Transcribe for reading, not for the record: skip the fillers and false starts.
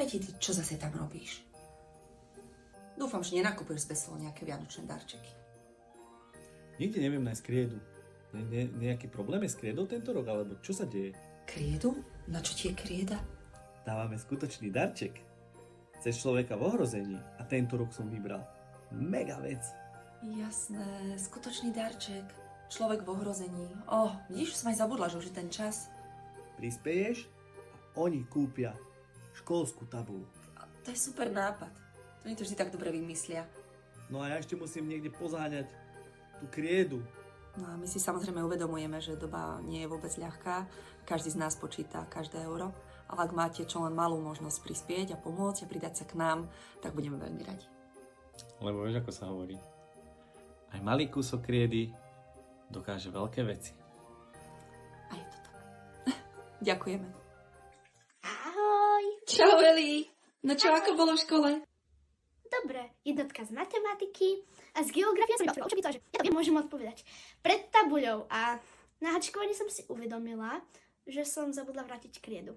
Peti, ty čo zase tam robíš? Dúfam, že nenakúpuješ bez toho nejaké vianočné darčeky. Nikde neviem nájsť kriedu. Nejaký problém je s kriedou tento rok, alebo čo sa deje? Kriedu? Na čo ti je krieda? Dávame skutočný darček. Chceš človeka v ohrození a tento rok som vybral mega vec. Jasné, skutočný darček. Človek v ohrození. Vidíš, som aj zabudla, že už je ten čas. Prispieješ a oni kúpia školskú tabuľu. To je super nápad. To nie to vždy tak dobre vymyslia. No a ja ešte musím niekde pozáňať tú kriedu. No a my si samozrejme uvedomujeme, že doba nie je vôbec ľahká. Každý z nás počíta každé euro. Ale ak máte čo len malú možnosť prispieť a pomôcť a pridať sa k nám, tak budeme veľmi radi. Lebo vieš, ako sa hovorí. Aj malý kúsok kriedy dokáže veľké veci. A je to tak. Ďakujeme. Ahoj! Čau, Eli. No čo, ako bolo v škole? Dobre, jednotka z matematiky a z geografie som iba učiteľa, že ja to viem, môžem odpovedať. Pred tabuľou a na hačkovaní som si uvedomila, že som zabudla vrátiť kriedu.